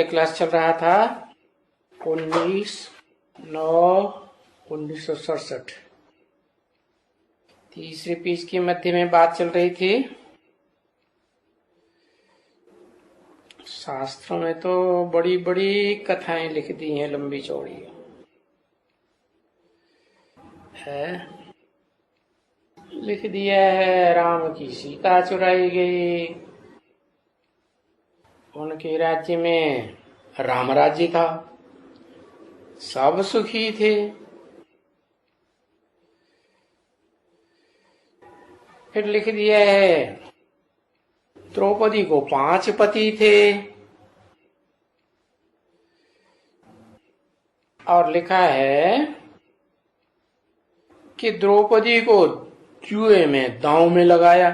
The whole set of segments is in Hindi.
क्लास चल रहा था 19/9/1967। तीसरे पेज के मध्य में बात चल रही थी। शास्त्रों में तो बड़ी बड़ी कथाएं लिख दी हैं, लंबी चौड़ी है। लिख दिया है राम की सीता चुराई गई, उनके राज्य में राम राज्य था, सब सुखी थे। फिर लिख दिया है द्रौपदी को 5 पति थे, और लिखा है कि द्रौपदी को जुए में दांव में लगाया।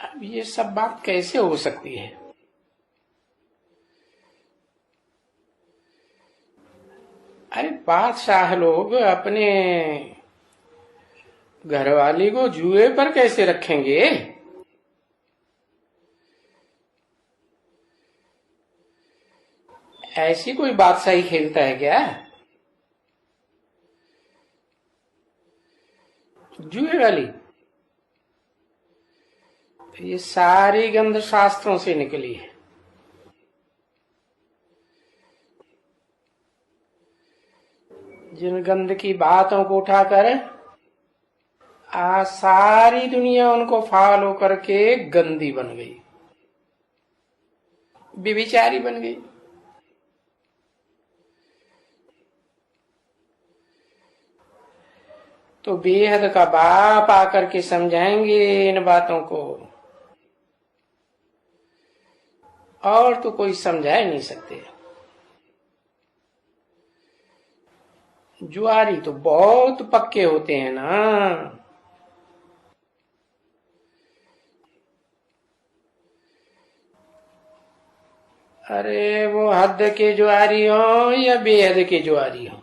अब ये सब बात कैसे हो सकती है? अरे बादशाह लोग अपने घरवाली को जुए पर कैसे रखेंगे? ऐसी कोई बादशाही खेलता है क्या जुए वाली? ये सारी गंध शास्त्रों से निकली है। जिन गंध की बातों को उठाकर सारी दुनिया उनको फॉलो करके गंदी बन गई, व्यभिचारी बन गई। तो बेहद का बाप आकर के समझाएंगे इन बातों को, और तो कोई समझा ही नहीं सकते। जुआरी तो बहुत पक्के होते हैं ना। अरे वो हद के जुआरी हो या बेहद के जुआरी हो,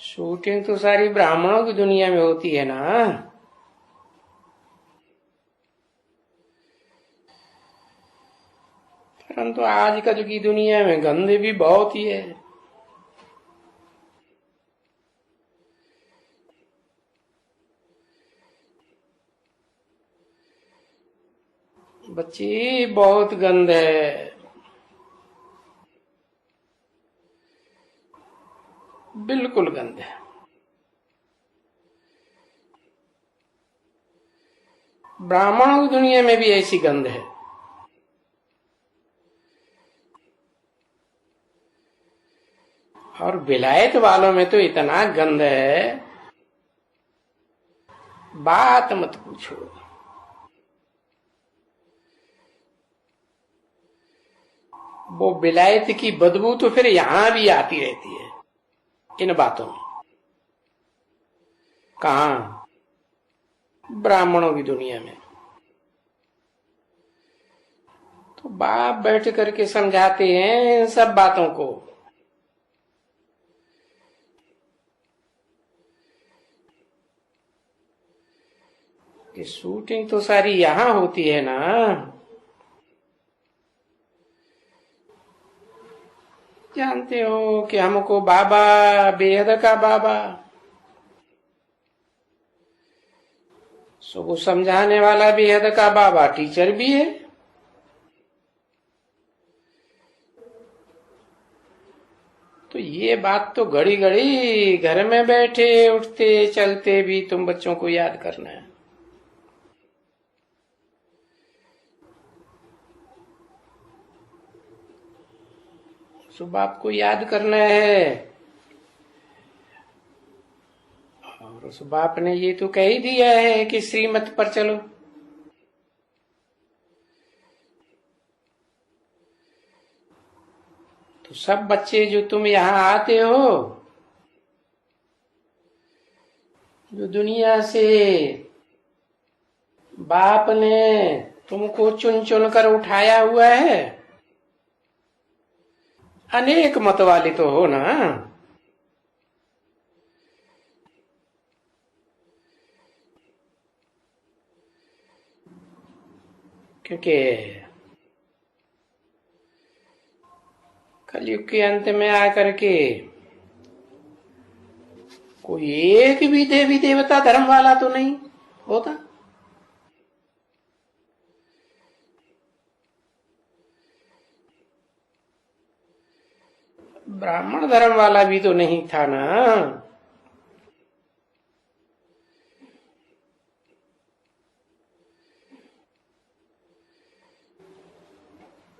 शूटिंग तो सारी ब्राह्मणों की दुनिया में होती है ना। परंतु आजकल की दुनिया में गंदे भी बहुत ही है। बच्ची बहुत गंद है, बिल्कुल गंद है। ब्राह्मणों की दुनिया में भी ऐसी गंध है। और विलायत वालों में तो इतना गंध है, बात मत पूछो। वो विलायत की बदबू तो फिर यहां भी आती रहती है इन बातों में। कहां? ब्राह्मणों की दुनिया में। तो बाप बैठ करके समझाते हैं इन सब बातों को। कि शूटिंग तो सारी यहां होती है ना। जानते हो कि हमको बाबा, बेहद का बाबा, सो वो समझाने वाला बेहद का बाबा टीचर भी है। तो ये बात तो घड़ी घड़ी घर में बैठे उठते चलते भी तुम बच्चों को याद करना है। सो बाप को याद करना है। और उस बाप ने ये तो कह ही दिया है कि श्रीमत पर चलो। तो सब बच्चे जो तुम यहाँ आते हो, जो दुनिया से बाप ने तुमको चुन चुन कर उठाया हुआ है, अनेक मत वाले तो हो ना। क्योंकि कलयुग के अंत में आकर के कोई एक भी देवी देवता धर्म वाला तो नहीं होता। ब्राह्मण धर्म वाला भी तो नहीं था ना।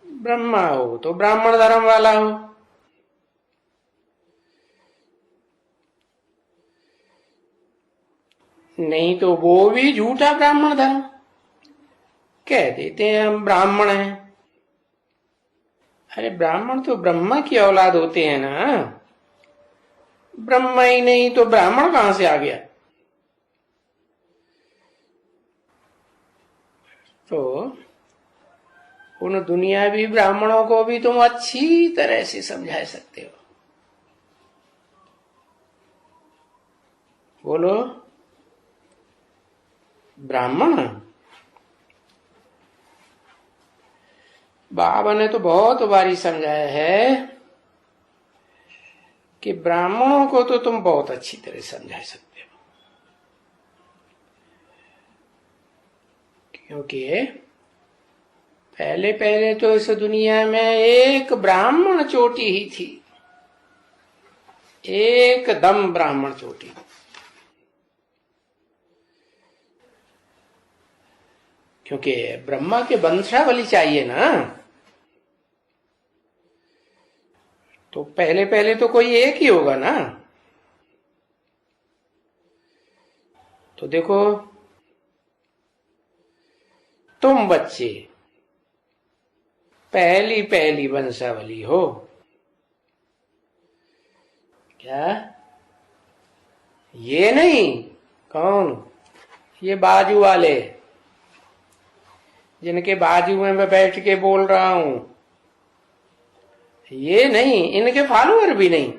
ब्रह्मा हो तो ब्राह्मण धर्म वाला हो, नहीं तो वो भी झूठा ब्राह्मण धर्म कह देते हैं हम ब्राह्मण हैं। अरे ब्राह्मण तो ब्रह्मा की औलाद होते हैं ना। ब्रह्मा ही नहीं तो ब्राह्मण कहां से आ गया? तो उन दुनियावी ब्राह्मणों को भी तुम अच्छी तरह से समझा सकते हो। बोलो, ब्राह्मण बाबा ने तो बहुत बारी समझाया है कि ब्राह्मणों को तो तुम बहुत अच्छी तरह समझा सकते हो, क्योंकि पहले पहले तो इस दुनिया में एक ब्राह्मण चोटी ही थी, एकदम ब्राह्मण चोटी। क्योंकि ब्रह्मा के वंशावली चाहिए ना, तो पहले पहले तो कोई एक ही होगा ना। तो देखो, तुम बच्चे पहली पहली वंशावली हो क्या? ये नहीं, कौन? ये बाजू वाले, जिनके बाजू में मैं बैठ के बोल रहा हूं, ये नहीं, इनके फॉलोअर भी नहीं।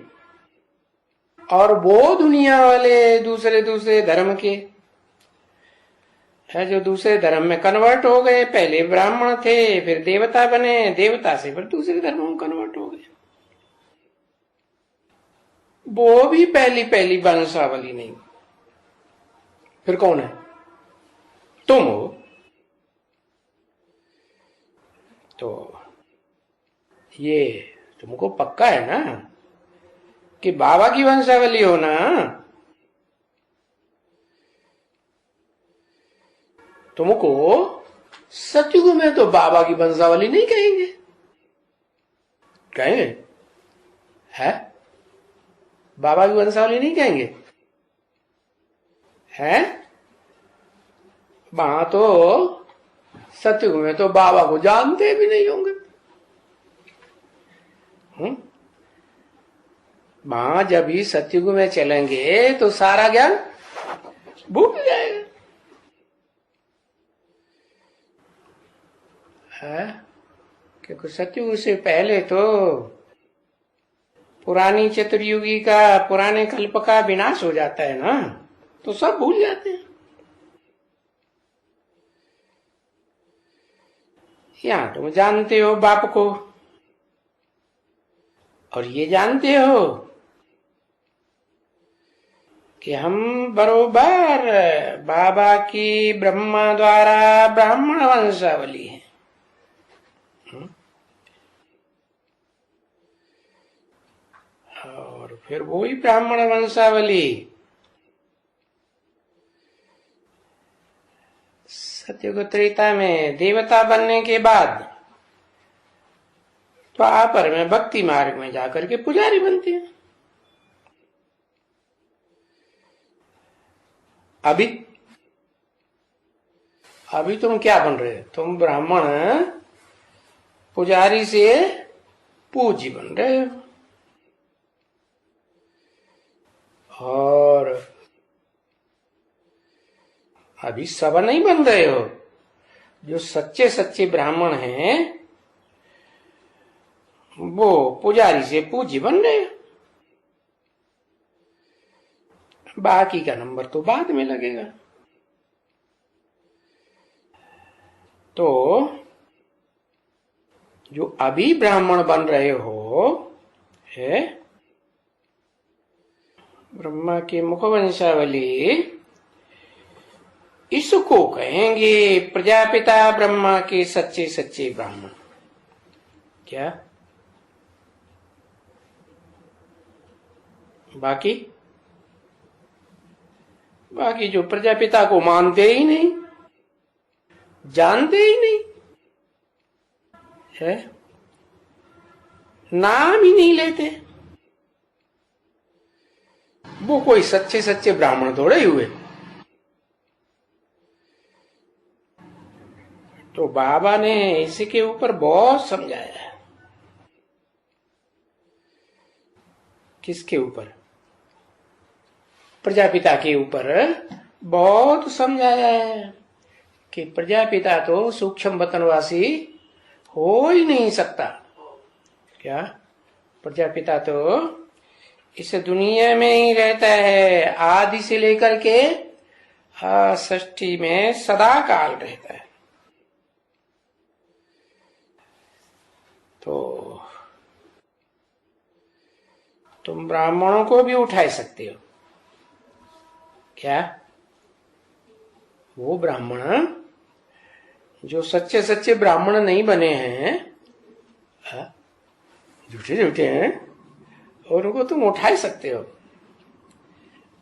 और वो दुनिया वाले दूसरे दूसरे धर्म के है, जो दूसरे धर्म में कन्वर्ट हो गए। पहले ब्राह्मण थे, फिर देवता बने, देवता से फिर दूसरे धर्मों में कन्वर्ट हो गए। वो भी पहली पहली वंशावली नहीं। फिर कौन है? तुम हो। तो ये तुमको पक्का है ना कि बाबा की वंशावली हो ना? तुमको सतयुग में तो बाबा की वंशावली नहीं कहेंगे। कहेंगे? है? बाबा की वंशावली नहीं कहेंगे? है? वहां तो सतयुग में तो बाबा को जानते भी नहीं होंगे। वहां जब ही सतयुग में चलेंगे तो सारा ज्ञान भूल जाएगा। है? क्योंकि सतयुग से पहले तो पुरानी चतुर्युगी का, पुराने कल्प का विनाश हो जाता है ना, तो सब भूल जाते हैं। यहां तुम जानते हो बाप को, और ये जानते हो कि हम बरोबर बाबा की ब्रह्मा द्वारा ब्राह्मण वंशावली है। और फिर वही ब्राह्मण वंशावली सतयुग त्रेता में देवता बनने के बाद द्वापर में भक्ति मार्ग में जाकर के पुजारी बनते हैं। अभी तुम क्या बन रहे हो? तुम ब्राह्मण पुजारी से पूजी बन रहे हो। और अभी सब नहीं बन रहे हो। जो सच्चे सच्चे ब्राह्मण हैं वो पुजारी से पूज्य बन गए। बाकी का नंबर तो बाद में लगेगा। तो जो अभी ब्राह्मण बन रहे हो है, ब्रह्मा की मुखवंशावली, इसको कहेंगे प्रजापिता ब्रह्मा के सच्चे सच्चे ब्राह्मण। क्या बाकी बाकी जो प्रजापिता को मानते ही नहीं, जानते ही नहीं है, नाम ही नहीं लेते, वो कोई सच्चे सच्चे ब्राह्मण थोड़े हुए। तो बाबा ने इसके ऊपर बहुत समझाया है। किसके ऊपर? प्रजापिता के ऊपर बहुत समझाया है कि प्रजापिता तो सूक्ष्म वतनवासी हो ही नहीं सकता। क्या? प्रजापिता तो इस दुनिया में ही रहता है, आदि से लेकर के षष्ठी में सदा काल रहता है। तो तुम ब्राह्मणों को भी उठा सकते हो। क्या? वो ब्राह्मण जो सच्चे सच्चे ब्राह्मण नहीं बने हैं, झूठे झूठे हैं, और उनको तुम उठा सकते हो,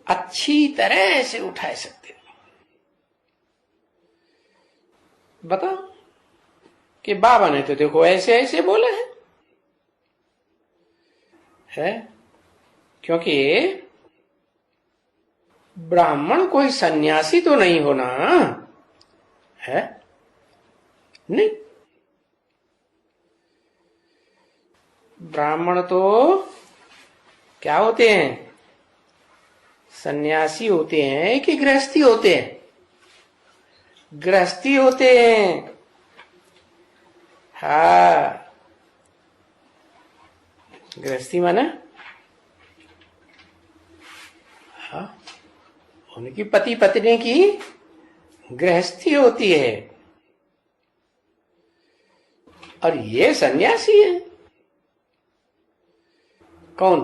अच्छी तरह से उठा सकते हो। बताओ कि बाबा ने तो देखो ऐसे ऐसे बोला है? क्योंकि ब्राह्मण कोई सन्यासी तो नहीं होना है, नहीं। ब्राह्मण तो क्या होते हैं? सन्यासी होते हैं कि गृहस्थी होते हैं? गृहस्थी होते हैं। हाँ, गृहस्थी माने हाँ, उनकी पति पत्नी की गृहस्थी होती है। और ये सन्यासी है। कौन?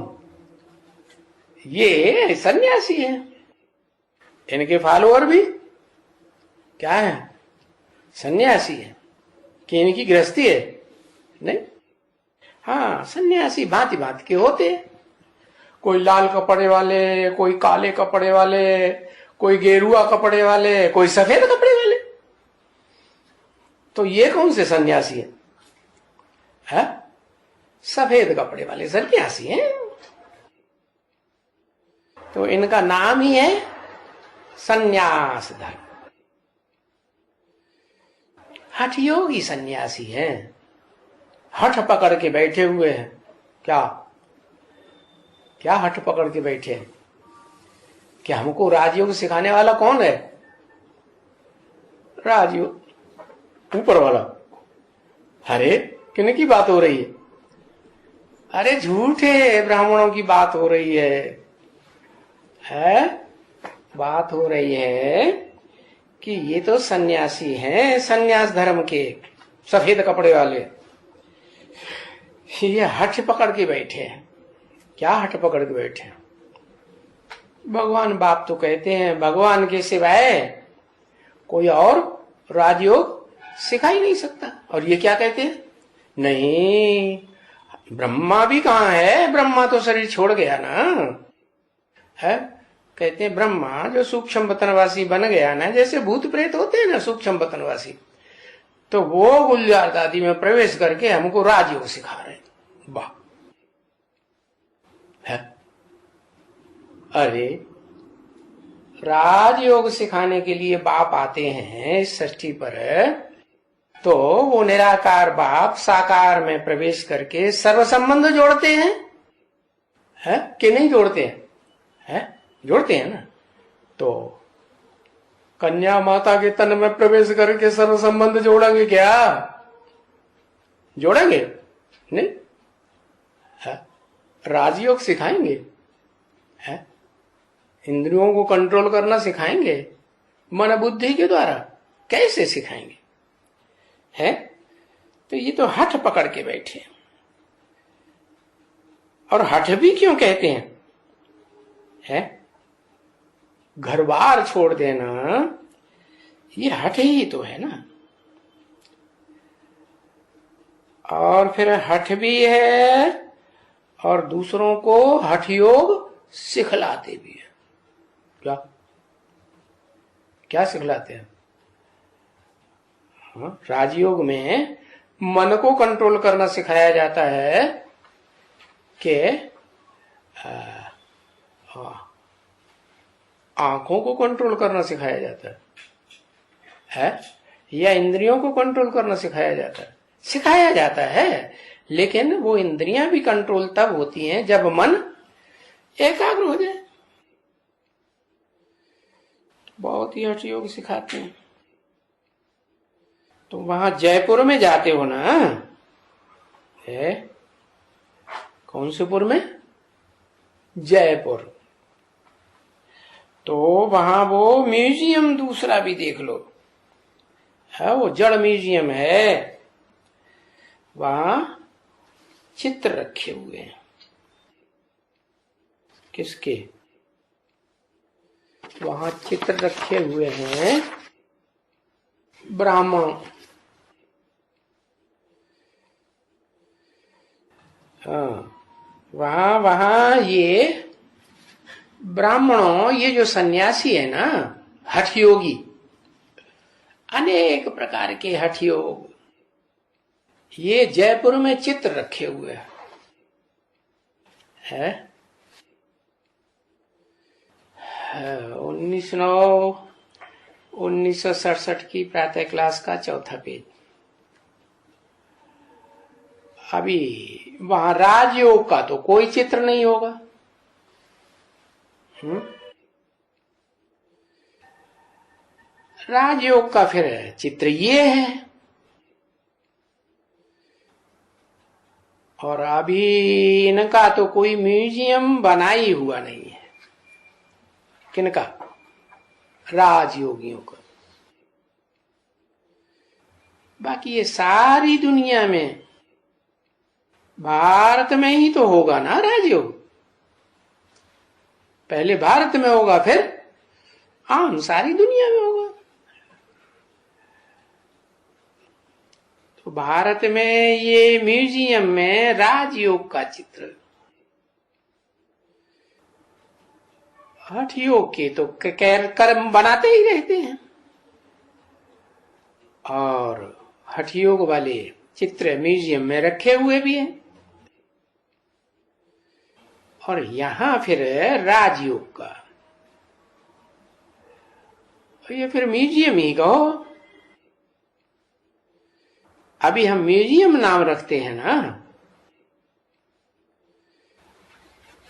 ये सन्यासी है। इनके फॉलोअर भी क्या है? सन्यासी है। कि इनकी गृहस्थी है? नहीं। हाँ, सन्यासी भांति भांति के होते हैं। कोई लाल कपड़े वाले, कोई काले कपड़े वाले, कोई गेरुआ कपड़े वाले, कोई सफेद कपड़े वाले। तो ये कौन से सन्यासी है? सफेद कपड़े वाले सन्यासी हैं। तो इनका नाम ही है सन्यास धर्म। हठ योगी सन्यासी हैं, हठ पकड़ के बैठे हुए हैं। क्या क्या हठ पकड़ के बैठे हैं? कि हमको राजयोग सिखाने वाला कौन है? राजयोग ऊपर वाला। अरे किन की बात हो रही है? अरे झूठे ब्राह्मणों की बात हो रही है? बात हो रही है कि ये तो सन्यासी हैं, सन्यास धर्म के, सफेद कपड़े वाले। ये हठ पकड़ के बैठे हैं। क्या हठ पकड़ के बैठे हैं? भगवान बाप तो कहते हैं भगवान के सिवाय कोई और राजयोग सिखा ही नहीं सकता। और ये क्या कहते हैं? नहीं, ब्रह्मा भी कहाँ है? ब्रह्मा तो शरीर छोड़ गया ना है। कहते हैं ब्रह्मा जो सूक्ष्म वतनवासी बन गया ना, जैसे भूत प्रेत होते हैं ना सूक्ष्म वतनवासी, तो वो गुलजार दादी में प्रवेश करके हमको राजयोग सिखा रहे हैं। वाह है। अरे राजयोग सिखाने के लिए बाप आते हैं षष्ठी पर, तो वो निराकार बाप साकार में प्रवेश करके सर्व संबंध जोड़ते हैं है कि नहीं जोड़ते हैं? जोड़ते हैं ना। तो कन्या माता के तन में प्रवेश करके सर्व संबंध जोड़ेंगे क्या? जोड़ेंगे नहीं। राजयोग सिखाएंगे? है? इंद्रियों को कंट्रोल करना सिखाएंगे मन बुद्धि के द्वारा? कैसे सिखाएंगे? है? तो ये तो हठ पकड़ के बैठे। और हठ भी क्यों कहते हैं? है? घर बार छोड़ देना, ये हठ ही तो है ना। और फिर हठ भी है और दूसरों को हठ योग सिखलाते भी है। क्या क्या सिखलाते हैं? हाँ, राजयोग में मन को कंट्रोल करना सिखाया जाता है कि आंखों को कंट्रोल करना सिखाया जाता है या इंद्रियों को कंट्रोल करना सिखाया जाता है? सिखाया जाता है, लेकिन वो इंद्रियां भी कंट्रोल तब होती हैं जब मन एकाग्र हो जाए। बहुत ही हठ योग सिखाते हैं। तो वहां जयपुर में जाते हो ना? है? कौन से पुर में? जयपुर। तो वहां वो म्यूजियम दूसरा भी देख लो, है वो जड़ म्यूजियम है। वहां चित्र रखे हुए हैं। किसके? वहां चित्र रखे हुए हैं ब्राह्मणों। हाँ, वहां ये ब्राह्मणों, ये जो सन्यासी है ना, हठ योगी, अनेक प्रकार के हठ योग, ये जयपुर में चित्र रखे हुए है। 1967 की प्रातः क्लास का चौथा पेज। अभी वहां राजयोग का तो कोई चित्र नहीं होगा। राजयोग का फिर चित्र ये है। और अभी इनका तो कोई म्यूजियम बना ही हुआ नहीं है। किनका? राजयोगियों का। बाकी ये सारी दुनिया में, भारत में ही तो होगा ना राजयोग। पहले भारत में होगा, फिर सारी दुनिया में होगा। तो भारत में ये म्यूजियम में राजयोग का चित्र, हठ योग के तो कर्म बनाते ही रहते हैं। और हठ योग वाले चित्र म्यूजियम में रखे हुए भी हैं। और यहां फिर राजयोग का, ये फिर म्यूजियम ही कहो। अभी हम म्यूजियम नाम रखते हैं ना,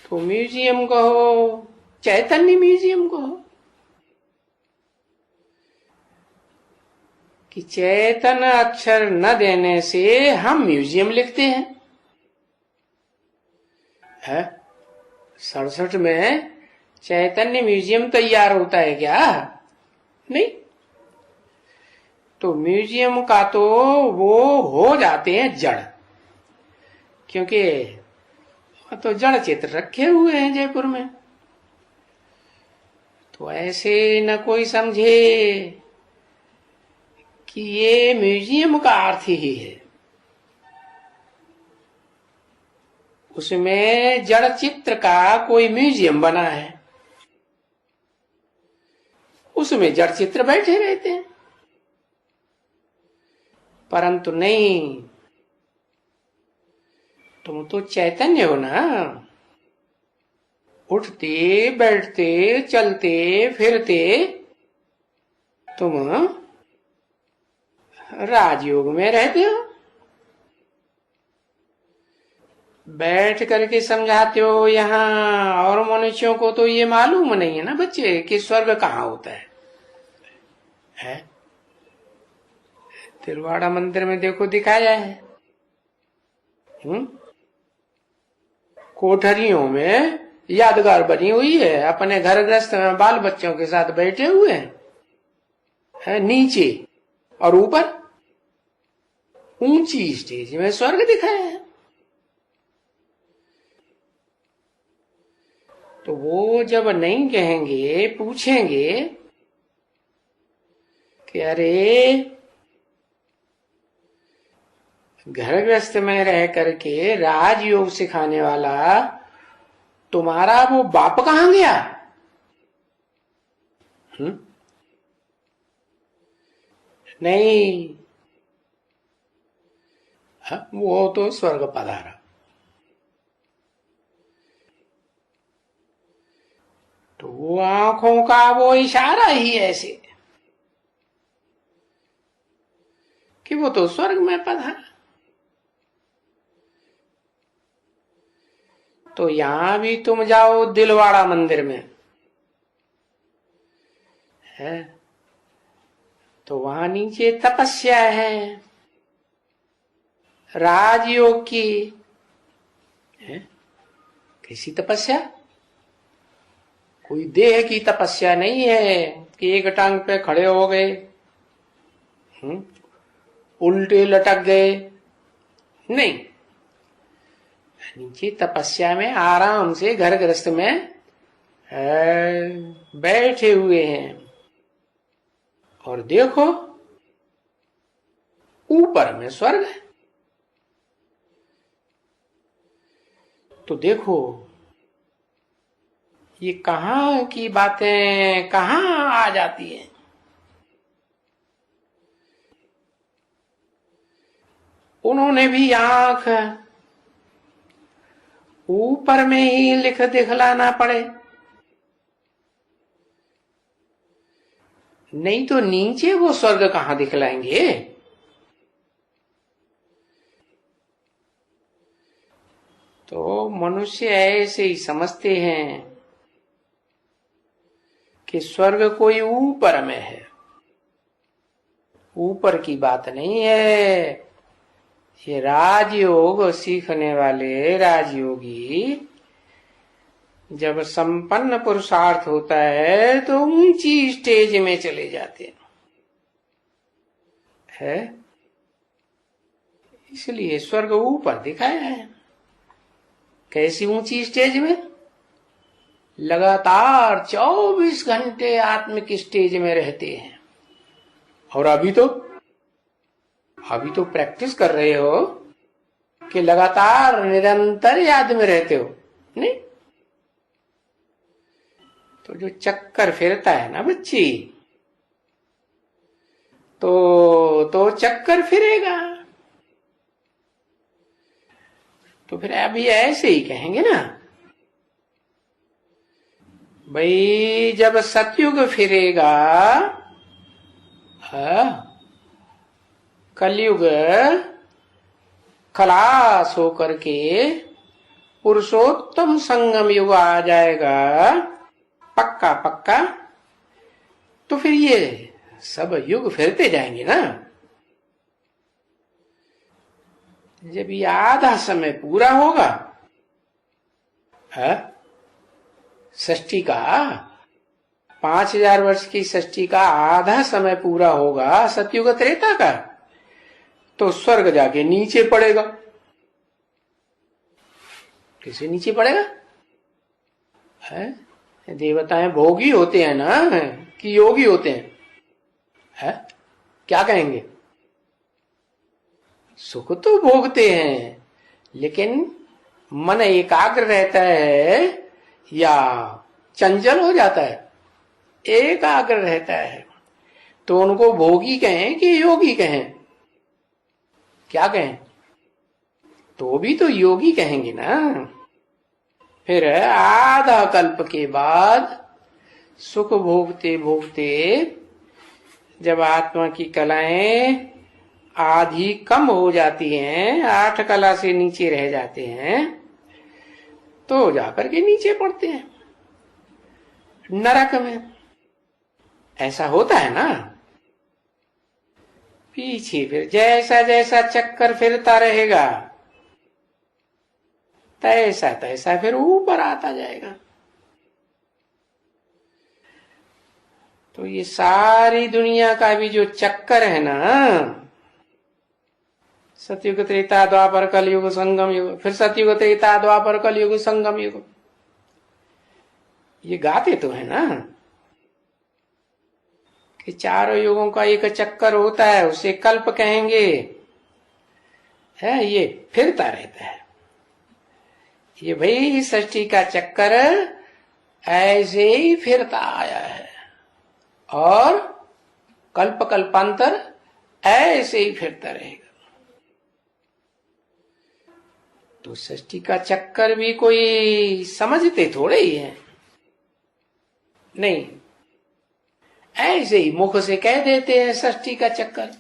तो म्यूजियम कहो, चैतन्य म्यूजियम कहो, कि चैतन अक्षर न देने से हम म्यूजियम लिखते हैं। 67 में चैतन्य म्यूजियम तैयार होता है क्या? नहीं। तो म्यूजियम का तो वो हो जाते हैं जड़, क्योंकि तो जड़ चित्र रखे हुए हैं जयपुर में। तो ऐसे न कोई समझे कि ये म्यूजियम का अर्थ ही है। उसमें जड़ चित्र का कोई म्यूजियम बना है, उसमें जड़ चित्र बैठे रहते हैं। परंतु नहीं, तुम तो चैतन्य हो ना। उठते बैठते चलते फिरते तुम राजयोग में रहते हो। बैठ करके समझाते हो यहाँ, और मनुष्यों को तो ये मालूम नहीं है ना बच्चे कि स्वर्ग कहाँ होता है? तिलवाड़ा मंदिर में देखो दिखाया है। कोठरियों में यादगार बनी हुई है, अपने घर गृहस्थ में बाल बच्चों के साथ बैठे हुए हैं नीचे, और ऊपर ऊंची स्टेज में स्वर्ग दिखाया है। तो वो जब नहीं कहेंगे, पूछेंगे कि अरे घर गृहस्थ में रह करके राजयोग सिखाने वाला तुम्हारा वो बाप कहां गया? नहीं, वो तो स्वर्ग पधारा। तो वो आंखों का वो इशारा ही ऐसे कि वो तो स्वर्ग में पधारा। तो यहां भी तुम जाओ दिलवाड़ा मंदिर में है, तो वहां नीचे तपस्या है राजयोग की है। कैसी तपस्या? कोई देह की तपस्या नहीं है कि एक टांग पे खड़े हो गए, उल्टे लटक गए, नहीं। नीचे तपस्या में आराम से घर गृहस्थ में बैठे हुए हैं। और देखो ऊपर में स्वर्ग है। तो देखो ये कहां की बातें कहां आ जाती हैं। उन्होंने भी आंख ऊपर में ही लिख दिखलाना पड़े, नहीं तो नीचे वो स्वर्ग कहां दिखलाएंगे। तो मनुष्य ऐसे ही समझते हैं कि स्वर्ग कोई ऊपर में है। ऊपर की बात नहीं है। ये राजयोग सीखने वाले राजयोगी जब संपन्न पुरुषार्थ होता है तो ऊंची स्टेज में चले जाते हैं। इसलिए स्वर्ग ऊपर दिखाया है। कैसी ऊंची स्टेज में? लगातार 24 घंटे आत्मिक स्टेज में रहते हैं। और अभी तो प्रैक्टिस कर रहे हो कि लगातार निरंतर याद में रहते हो, नहीं? तो जो चक्कर फिरता है ना बच्ची, तो चक्कर फिरेगा। तो फिर अभी ऐसे ही कहेंगे ना भाई, जब सतयुग फिरेगा, कलयुग खलास होकर के पुरुषोत्तम संगम युग आ जाएगा, पक्का पक्का। तो फिर ये सब युग फिरते जाएंगे ना। जब ये आधा समय पूरा होगा षष्ठी का, 5000 वर्ष की षष्ठी का आधा समय पूरा होगा सतयुग त्रेता का, तो स्वर्ग जाके नीचे पड़ेगा। कैसे नीचे पड़ेगा? देवताएं भोगी होते हैं ना कि योगी होते हैं? क्या कहेंगे? सुख तो भोगते हैं, लेकिन मन एकाग्र रहता है या चंचल हो जाता है? एकाग्र रहता है। तो उनको भोगी कहें कि योगी कहें? क्या कहें? तो भी तो योगी कहेंगे ना। फिर आधा कल्प के बाद सुख भोगते भोगते जब आत्मा की कलाएं आधी कम हो जाती हैं, 8 कला से नीचे रह जाते हैं, तो जाकर के नीचे पड़ते हैं नरक में। ऐसा होता है ना। पीछे फिर जैसा जैसा चक्कर फिरता रहेगा तैसा तैसा फिर ऊपर आता जाएगा। तो ये सारी दुनिया का भी जो चक्कर है ना, सतयुग त्रेता द्वापर कलयुग संगम युग, फिर सतयुग त्रेता द्वापर कलयुग संगम युग, ये गाते तो है ना कि चारों युगों का एक चक्कर होता है, उसे कल्प कहेंगे। है ये फिरता रहता है। ये भाई सृष्टि का चक्कर ऐसे ही फिरता आया है और कल्प कल्पांतर ऐसे ही फिरता रहेगा। तो सृष्टि का चक्कर भी कोई समझते थोड़े ही है, नहीं, ऐसे ही मुख से कह देते हैं सृष्टि का चक्कर।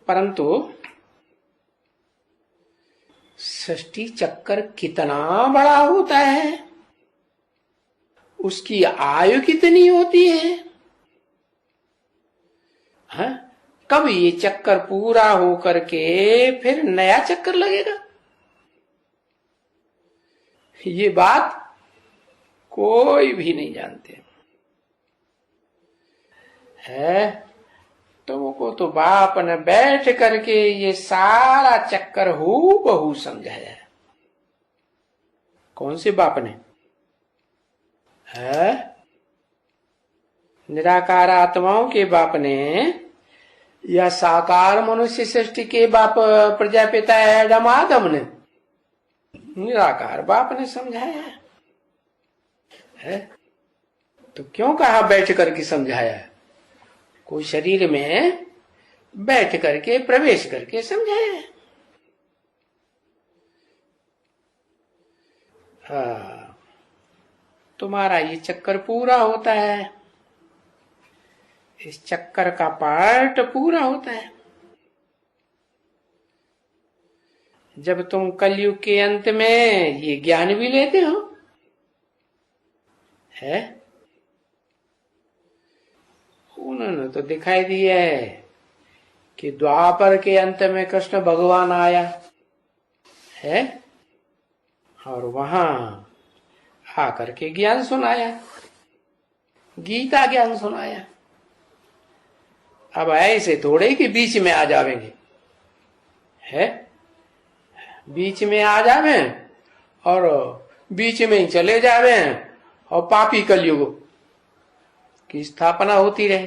परंतु सृष्टि चक्कर कितना बड़ा होता है, उसकी आयु कितनी होती है, हाँ? कब ये चक्कर पूरा होकर के फिर नया चक्कर लगेगा, ये बात कोई भी नहीं जानते है। तुमको तो बाप ने बैठ करके ये सारा चक्कर हूबहू समझाया है। कौन से बाप ने है? निराकार आत्माओं के बाप ने या साकार मनुष्य सृष्टि के बाप प्रजापिता एडम आदम ने? निराकार बाप ने समझाया है। तो क्यों कहा बैठ करके समझाया है? कोई शरीर में बैठ करके प्रवेश करके समझाया है। हाँ, तुम्हारा ये चक्कर पूरा होता है, इस चक्कर का पार्ट पूरा होता है जब तुम कलयुग के अंत में ये ज्ञान भी लेते हो, है? उन्होंने तो दिखाई दिया है कि द्वापर के अंत में कृष्ण भगवान आया है और वहां आकर के ज्ञान सुनाया, गीता ज्ञान सुनाया। अब ऐसे थोड़े कि बीच में आ जावेंगे, है? बीच में आ जावे और बीच में ही चले जावे और पापी कलयुग की स्थापना होती रहे।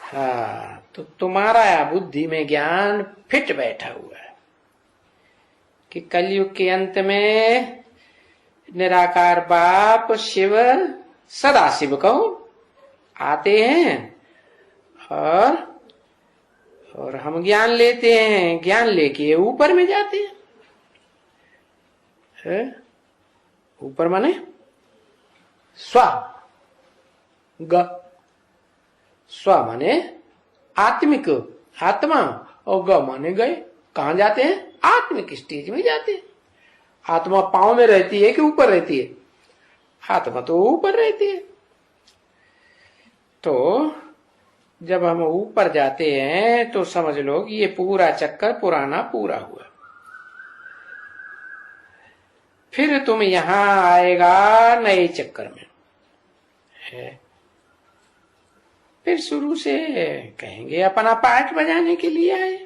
हाँ, तो तुम्हारा बुद्धि में ज्ञान फिट बैठा हुआ है कि कलयुग के अंत में निराकार बाप शिव, सदा शिव कहो, आते हैं और हम ज्ञान लेते हैं, ज्ञान लेके ऊपर में जाते हैं। ऊपर माने स्व, ग, स्व माने आत्मिक, आत्मा, और ग माने गए। कहां जाते हैं? आत्मिक स्टेज में जाते हैं। आत्मा पांव में रहती है कि ऊपर रहती है? आत्मा तो ऊपर रहती है। तो जब हम ऊपर जाते हैं तो समझ लो कि ये पूरा चक्कर पुराना पूरा हुआ। फिर तुम यहां आएगा नए चक्कर में, है? फिर शुरू से कहेंगे अपना पार्ट बजाने के लिए आए।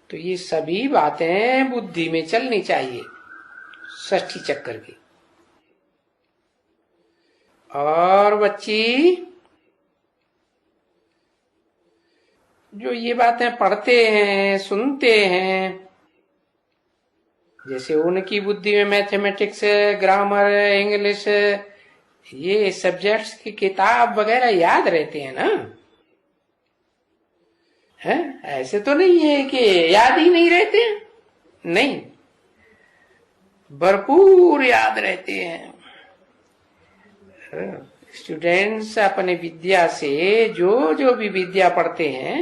तो ये सभी बातें बुद्धि में चलनी चाहिए षष्ठी चक्कर की। और बच्ची जो ये बातें पढ़ते हैं, सुनते हैं, जैसे उनकी बुद्धि में मैथमेटिक्स, ग्रामर, इंग्लिश, ये सब्जेक्ट्स की किताब वगैरह याद रहते हैं ना, है? ऐसे तो नहीं है कि याद ही नहीं रहते हैं, नहीं, भरपूर याद रहते हैं। स्टूडेंट्स अपने विद्या से जो जो भी विद्या पढ़ते हैं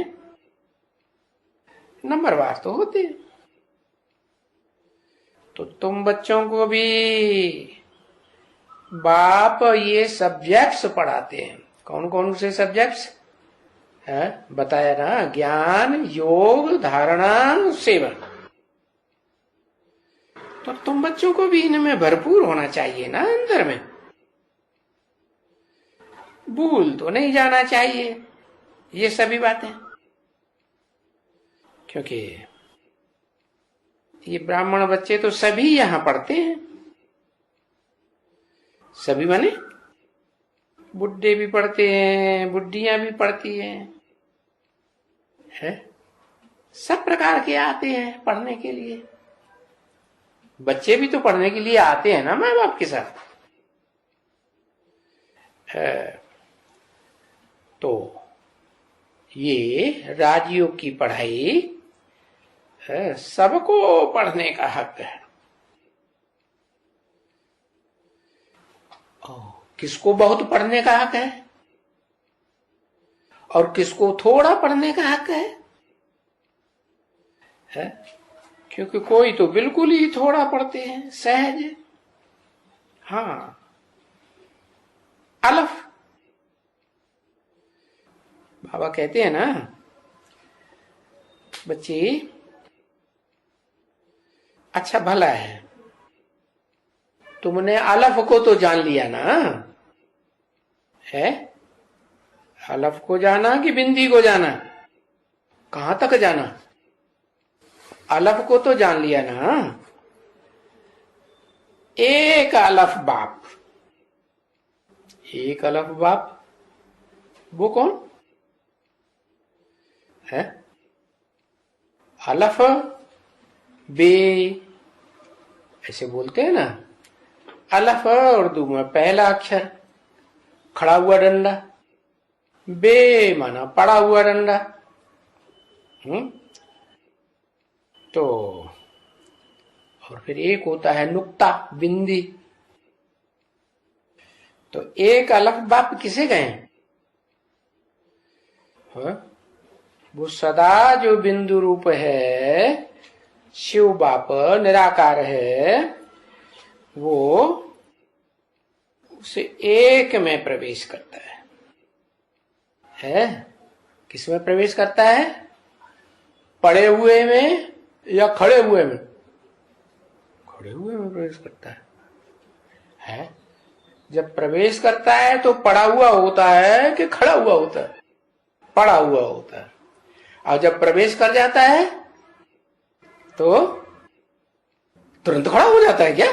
नंबरवार तो होते हैं। तो तुम बच्चों को भी बाप ये सब्जेक्ट्स पढ़ाते हैं। कौन कौन से सब्जेक्ट्स है बताया ना, ज्ञान, योग, धारणा, सेवन। तो तुम बच्चों को भी इनमें भरपूर होना चाहिए ना, अंदर में भूल तो नहीं जाना चाहिए ये सभी बातें, क्योंकि ये ब्राह्मण बच्चे तो सभी यहां पढ़ते हैं। सभी माने बुड्ढे भी पढ़ते हैं, बुड्ढियां भी पढ़ती हैं, है? सब प्रकार के आते हैं पढ़ने के लिए। बच्चे भी तो पढ़ने के लिए आते हैं ना माँ बाप के साथ। तो ये राजयोग की पढ़ाई सबको पढ़ने का हक है। किसको बहुत पढ़ने का हक है और किसको थोड़ा पढ़ने का हक है? क्योंकि कोई तो बिल्कुल ही थोड़ा पढ़ते हैं, सहज। हाँ, अलफ बाबा कहते हैं ना, बच्ची अच्छा भला है, तुमने अलफ को तो जान लिया ना, है? अलफ को जाना कि बिंदी को जाना? कहां तक जाना? अलफ को तो जान लिया ना। एक अलफ बाप, एक अलफ बाप, वो कौन है? अलफ बे ऐसे बोलते हैं ना। अलफ उर्दू में पहला अक्षर, खड़ा हुआ डंडा, बे माना पड़ा हुआ डंडा। तो और फिर एक होता है नुक्ता, बिंदी। तो एक अलफ बाप किसे गए? वो सदा जो बिंदु रूप है, शिव बाप निराकार है, वो उसे एक में प्रवेश करता है? किसमें प्रवेश करता है? पड़े हुए में या खड़े हुए में? खड़े हुए में प्रवेश करता है? जब प्रवेश करता है तो पड़ा हुआ होता है कि खड़ा हुआ होता है? पड़ा हुआ होता है। और जब प्रवेश कर जाता है तो तुरंत खड़ा हो जाता है क्या?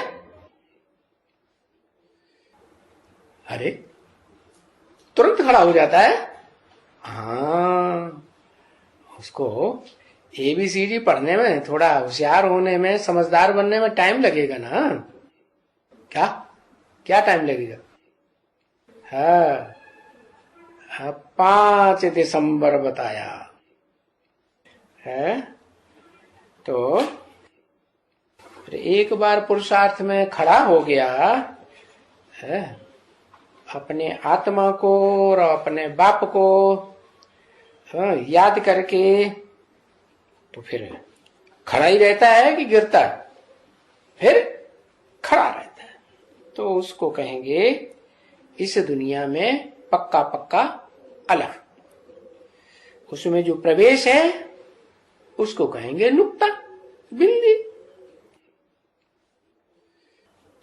अरे तुरंत खड़ा हो जाता है। हाँ, उसको ABCD पढ़ने में, थोड़ा होशियार होने में, समझदार बनने में टाइम लगेगा ना। क्या क्या टाइम लगेगा? हाँ, 5 दिसंबर बताया है। तो एक बार पुरुषार्थ में खड़ा हो गया है, अपने आत्मा को और अपने बाप को याद करके, तो फिर खड़ा ही रहता है कि गिरता है? फिर खड़ा रहता है। तो उसको कहेंगे इस दुनिया में पक्का पक्का अलग। उसमें जो प्रवेश है उसको कहेंगे नुक्ता, बिंदी।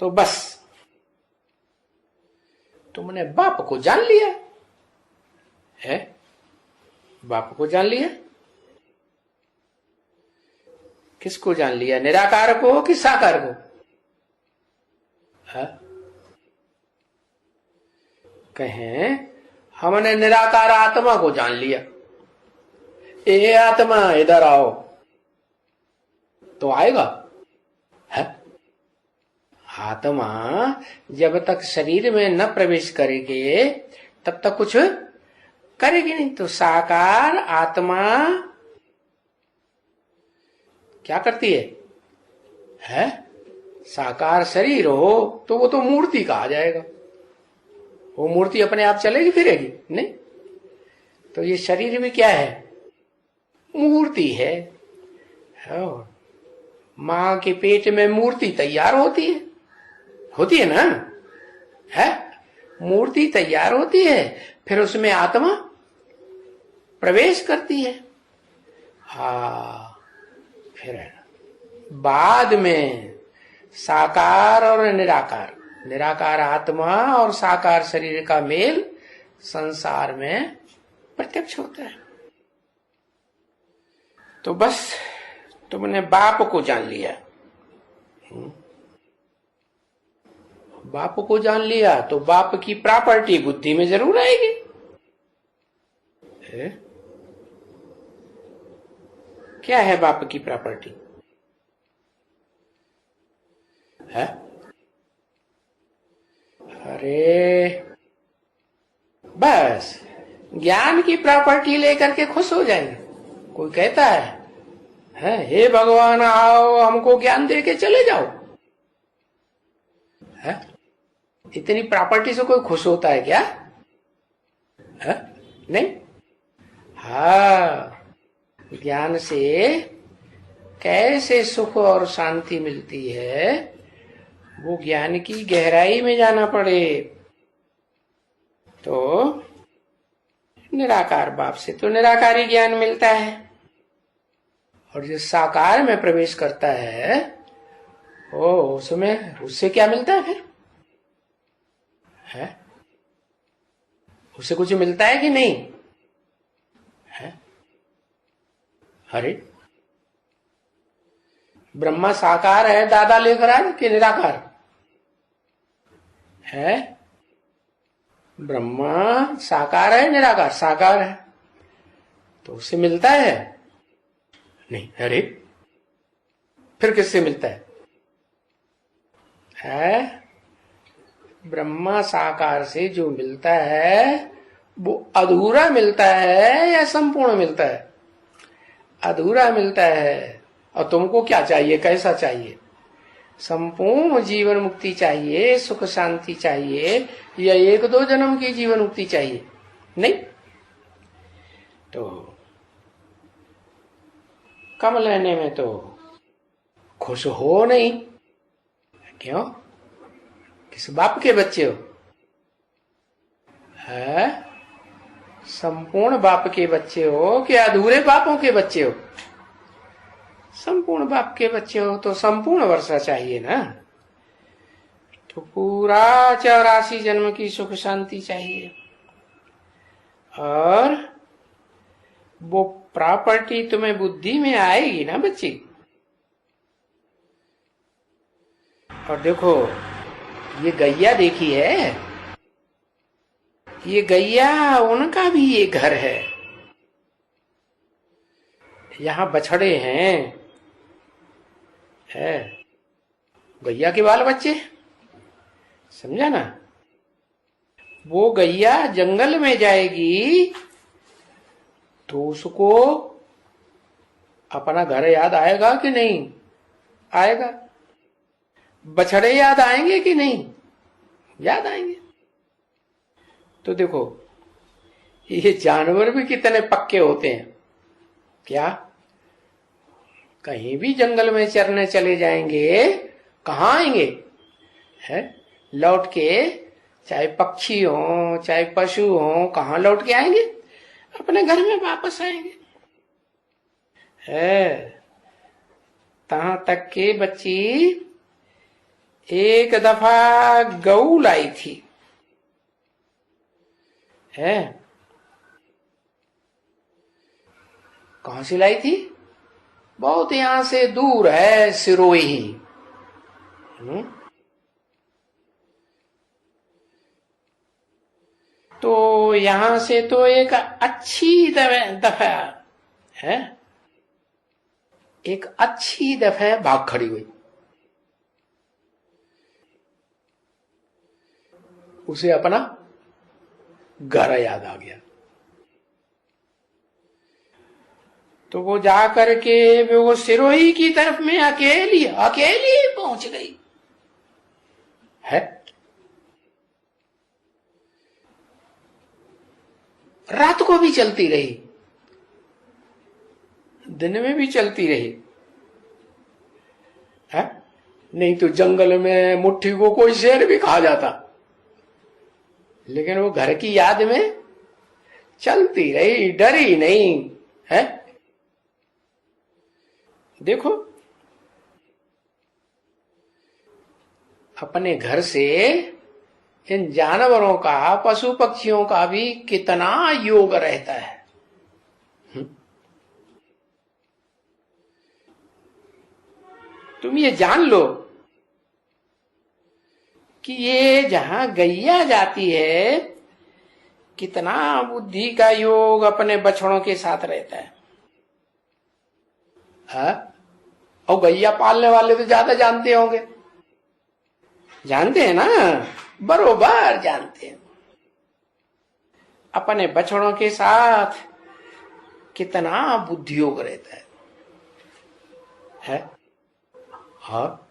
तो बस तुमने बाप को जान लिया है, बाप को जान लिया। किसको जान लिया? निराकार को कि साकार को? है? कहें हमने निराकार आत्मा को जान लिया। ए आत्मा इधर आओ, तो आएगा? है? आत्मा जब तक शरीर में न प्रवेश करेगी तब तक कुछ करेगी नहीं। तो साकार आत्मा क्या करती है? साकार शरीर हो तो वो तो मूर्ति कहा जाएगा। वो मूर्ति अपने आप चलेगी फिरेगी नहीं। तो ये शरीर भी क्या है? मूर्ति है। और मां के पेट में मूर्ति तैयार होती है ना, है, मूर्ति तैयार होती है, फिर उसमें आत्मा प्रवेश करती है। फिर बाद में साकार और निराकार, निराकार आत्मा और साकार शरीर का मेल संसार में प्रत्यक्ष होता है। तो बस तुमने बाप को जान लिया, बाप को जान लिया तो बाप की प्रॉपर्टी बुद्धि में जरूर आएगी। क्या है बाप की प्रॉपर्टी? है अरे बस ज्ञान की प्रॉपर्टी लेकर के खुश हो जाएंगे। कोई कहता है हे भगवान आओ हमको ज्ञान दे के चले जाओ, है इतनी प्रॉपर्टी से कोई खुश होता है क्या? है नहीं। ज्ञान से कैसे सुख और शांति मिलती है, वो ज्ञान की गहराई में जाना पड़े। तो निराकार बाप से तो निराकारी ज्ञान मिलता है, और जो साकार में प्रवेश करता है उसमें उससे क्या मिलता है फिर? है उससे कुछ मिलता है कि नहीं? है अरे ब्रह्मा साकार है, दादा लेकर आए कि निराकार है? ब्रह्मा साकार है, निराकार साकार है, तो उससे मिलता है नहीं। अरे फिर किससे मिलता है? ब्रह्मा साकार से जो मिलता है वो अधूरा मिलता है या संपूर्ण मिलता है? अधूरा मिलता है। और तुमको क्या चाहिए, कैसा चाहिए? संपूर्ण जीवन मुक्ति चाहिए, सुख शांति चाहिए, या एक दो जन्म की जीवन मुक्ति चाहिए? नहीं। तो कम लेने में तो खुश हो नहीं। क्यों? किस बाप के बच्चे हो? है संपूर्ण बाप के बच्चे हो कि अधूरे बापों के बच्चे हो? संपूर्ण बाप के बच्चे हो तो संपूर्ण वर्षा चाहिए ना। तो पूरा 84 जन्म की सुख शांति चाहिए, और वो प्रॉपर्टी तुम्हें बुद्धि में आएगी ना बच्ची। और देखो ये गैया देखी है, ये गैया उनका भी ये घर है। यहां बछड़े हैं, है गैया के बाल बच्चे, समझा ना। वो गैया जंगल में जाएगी तो उसको अपना घर याद आएगा कि नहीं आएगा? बछड़े याद आएंगे कि नहीं? याद आएंगे। तो देखो ये जानवर भी कितने पक्के होते हैं। क्या कहीं भी जंगल में चरने चले जाएंगे, कहाँ आएंगे? है लौट के, चाहे पक्षी हो चाहे पशु हो, कहाँ लौट के आएंगे? अपने घर में वापस आएंगे। है तहां तक के बच्ची एक दफा गऊ लाई थी, है कहां से लाई थी? बहुत यहां से दूर है, सिरोही। तो यहां से तो एक अच्छी दफा है, एक अच्छी दफा भाग खड़ी हुई। उसे अपना घर याद आ गया, तो वो जा करके वो सिरोही की तरफ में अकेली पहुंच गई है। रात को भी चलती रही, दिन में भी चलती रही, है नहीं तो जंगल में मुट्ठी को कोई शेर भी खा जाता, लेकिन वो घर की याद में चलती रही, डरी नहीं है। देखो, अपने घर से इन जानवरों का, पशु पक्षियों का भी कितना योग रहता है। तुम ये जान लो कि ये जहां गैया जाती है, कितना बुद्धि का योग अपने बछड़ों के साथ रहता है। और गैया पालने वाले तो ज्यादा जानते होंगे, जानते हैं ना, बरोबर जानते हैं अपने बछड़ों के साथ कितना बुद्धि योग रहता है? हाँ,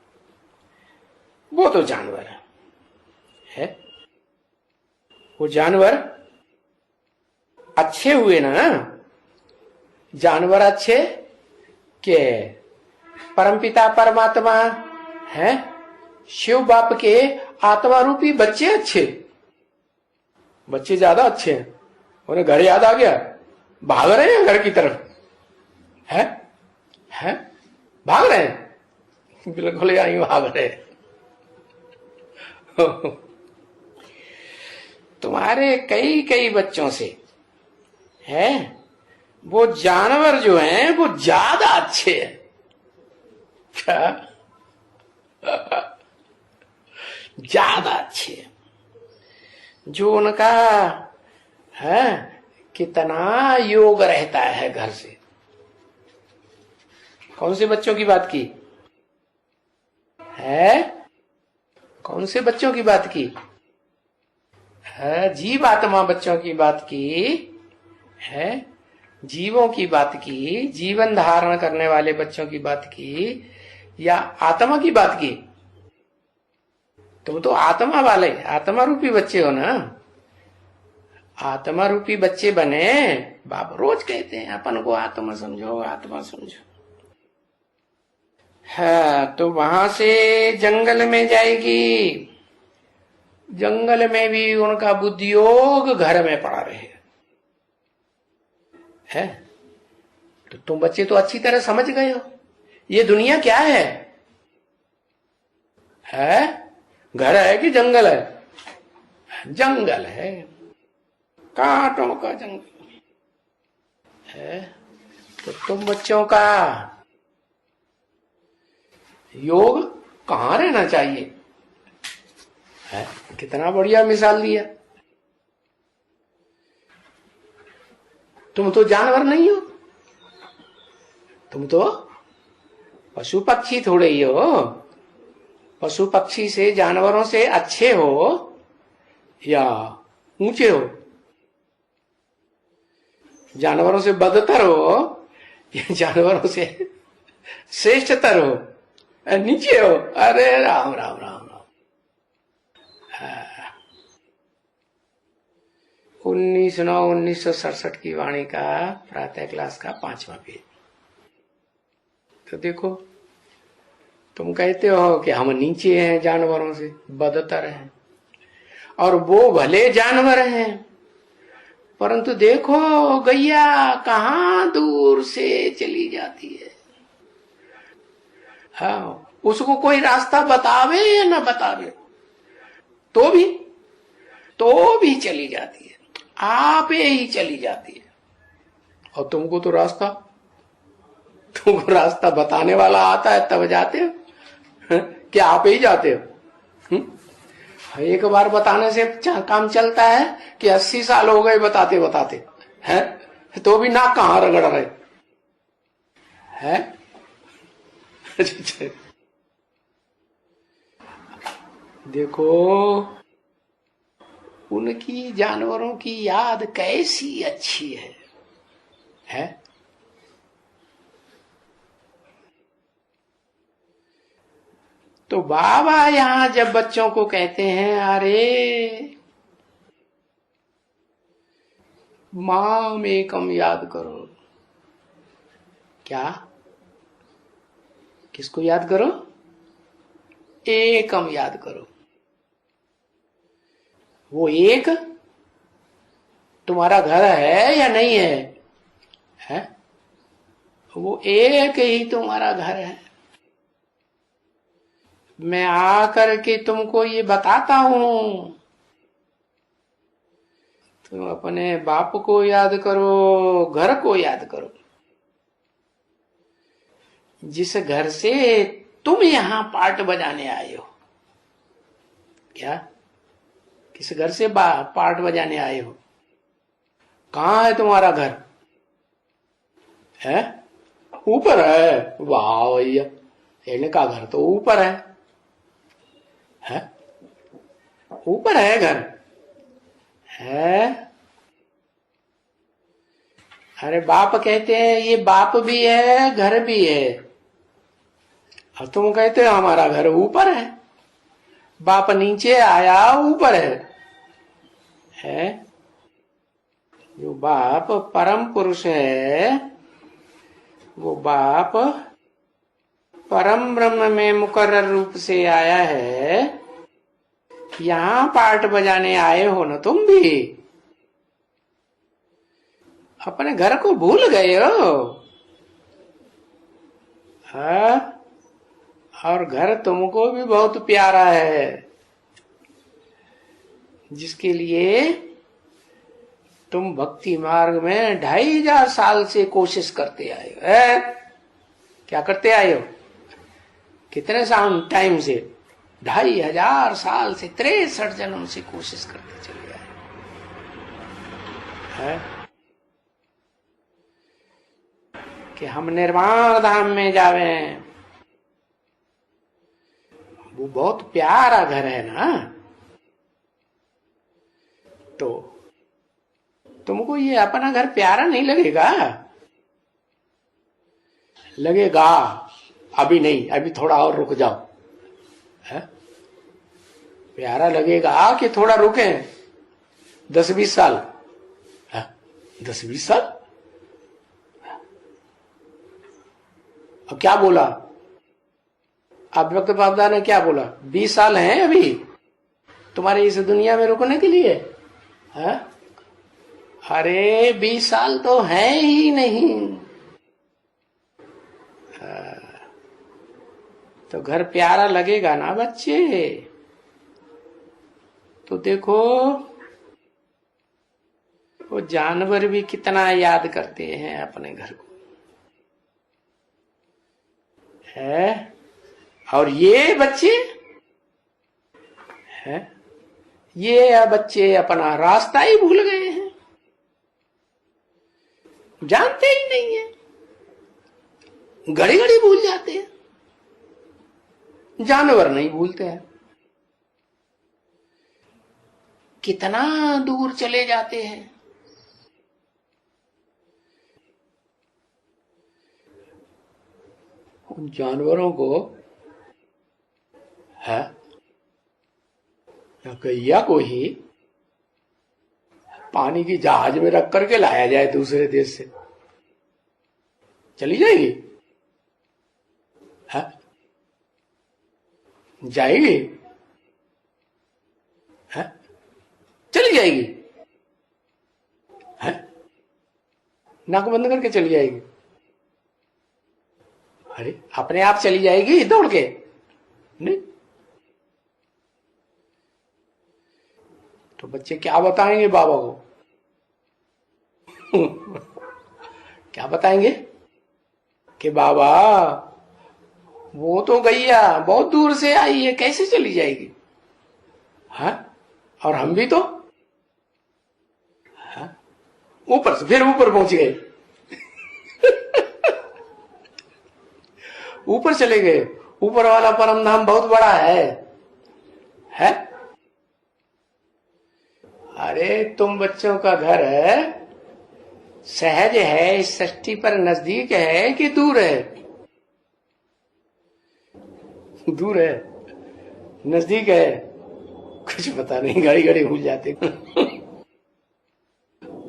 वो तो जानवर है। वो जानवर अच्छे हुए ना, जानवर अच्छे के परमपिता परमात्मा है, शिव बाप के आत्मा रूपी बच्चे अच्छे, बच्चे ज्यादा अच्छे हैं। उन्हें घर याद आ गया, भाग रहे हैं घर की तरफ, है भाग रहे हैं, बिल्कुल यही भाग रहे हैं। तुम्हारे कई कई बच्चों से है, वो जानवर जो हैं वो ज्यादा अच्छे हैं। क्या? ज्यादा अच्छे हैं, जो उनका है कितना योग रहता है घर से। कौन से बच्चों की बात की है? कौन से बच्चों की बात की है? जीवात्मा बच्चों की बात की है, जीवों की बात की, जीवन धारण करने वाले बच्चों की बात की, या आत्मा की बात की? तुम तो आत्मा वाले, आत्मा रूपी बच्चे हो ना। आत्मा रूपी बच्चे बने, बाप रोज कहते हैं अपन को आत्मा समझो, आत्मा समझो। हाँ, तो वहां से जंगल में जाएगी, जंगल में भी उनका बुद्धि योग घर में पड़ा रहे है। तो तुम बच्चे तो अच्छी तरह समझ गए हो ये दुनिया क्या है? घर है कि जंगल है? जंगल है, कांटों का जंगल है। तो तुम बच्चों का योग कहां रहना चाहिए है? कितना बढ़िया मिसाल दिया। तुम तो जानवर नहीं हो, तुम तो पशु पक्षी थोड़े ही हो। पशु पक्षी से, जानवरों से अच्छे हो या ऊंचे हो? जानवरों से बदतर हो या जानवरों से श्रेष्ठतर हो? नीचे हो? अरे राम राम राम राम। 19/9/1967 की वाणी का प्रातः क्लास का 5वां पेज। तो देखो, तुम कहते हो कि हम नीचे हैं जानवरों से, बदतर हैं, और वो भले जानवर हैं, परंतु देखो गैया कहां दूर से चली जाती है। हाँ, उसको कोई रास्ता बतावे या ना बतावे, तो भी चली जाती है, आप ही चली जाती है। और तुमको बताने वाला आता है तब जाते हो, क्या आप ही जाते हो? एक बार बताने से काम चलता है कि 80 साल हो गए बताते बताते हैं, तो भी नाक कहां रगड़ रहे हैं? देखो, उनकी जानवरों की याद कैसी अच्छी है? तो बाबा यहां जब बच्चों को कहते हैं, अरे माम एकम याद करो, क्या? किसको याद करो? एकम याद करो। वो एक तुम्हारा घर है या नहीं है? है? वो एक ही तुम्हारा घर है। मैं आकर के तुमको ये बताता हूं, तुम अपने बाप को याद करो, घर को याद करो, जिस घर से तुम यहां पार्ट बजाने आए हो। क्या? किस घर से पार्ट बजाने आए हो? कहां है तुम्हारा घर? है? ऊपर है? वाह भैया, इनका घर तो ऊपर है। है? ऊपर है घर? है? अरे बाप कहते हैं ये बाप भी है घर भी है, और तुम कहते हो हमारा घर ऊपर है। बाप नीचे आया ऊपर है? जो बाप परम पुरुष है, वो बाप परम ब्रह्म में मुकर्रर रूप से आया है। यहां पार्ट बजाने आए हो ना तुम भी? अपने घर को भूल गए हो? हाँ? और घर तुमको भी बहुत प्यारा है, जिसके लिए तुम भक्ति मार्ग में 2500 साल से कोशिश करते आए हो। है? क्या करते आए हो? कितने साल टाइम से? 2500 साल से, 63 जन्म से कोशिश करते चले आए है कि हम निर्वाण धाम में जावे। वो बहुत प्यारा घर है ना, तो तुमको ये अपना घर प्यारा नहीं लगेगा? लगेगा। अभी नहीं, अभी थोड़ा और रुक जाओ। है? प्यारा लगेगा कि थोड़ा रुके? 10-20 साल? 10-20 साल? अब क्या बोला अव्यक्त बापदा ने? क्या बोला? 20 साल हैं अभी तुम्हारे इस दुनिया में रुकने के लिए। है? अरे 20 साल तो है ही नहीं। तो घर प्यारा लगेगा ना बच्चे? तो देखो, वो जानवर भी कितना याद करते हैं अपने घर को। है? और ये बच्चे है, ये बच्चे अपना रास्ता ही भूल गए हैं, जानते ही नहीं है, घड़ी घड़ी भूल जाते हैं। जानवर नहीं भूलते हैं, कितना दूर चले जाते हैं। उन जानवरों को है या गैया को ही पानी की जहाज में रख करके लाया जाए दूसरे देश से, चली जाएगी? है? जाएगी? है? चली जाएगी? है? नाक बंद करके चली जाएगी? अरे अपने आप चली जाएगी दौड़ के? नहीं। तो बच्चे क्या बताएंगे बाबा को? क्या बताएंगे कि बाबा वो तो गैया बहुत दूर से आई है, कैसे चली जाएगी? हाँ? और हम भी तो ऊपर से फिर ऊपर पहुंच गए। ऊपर चले गए। ऊपर वाला परम धाम बहुत बड़ा है? अरे तुम बच्चों का घर है, सहज है, इस सृष्टि पर नजदीक है कि दूर है? दूर है, नजदीक है कुछ पता नहीं, घड़ी घड़ी भूल जाते।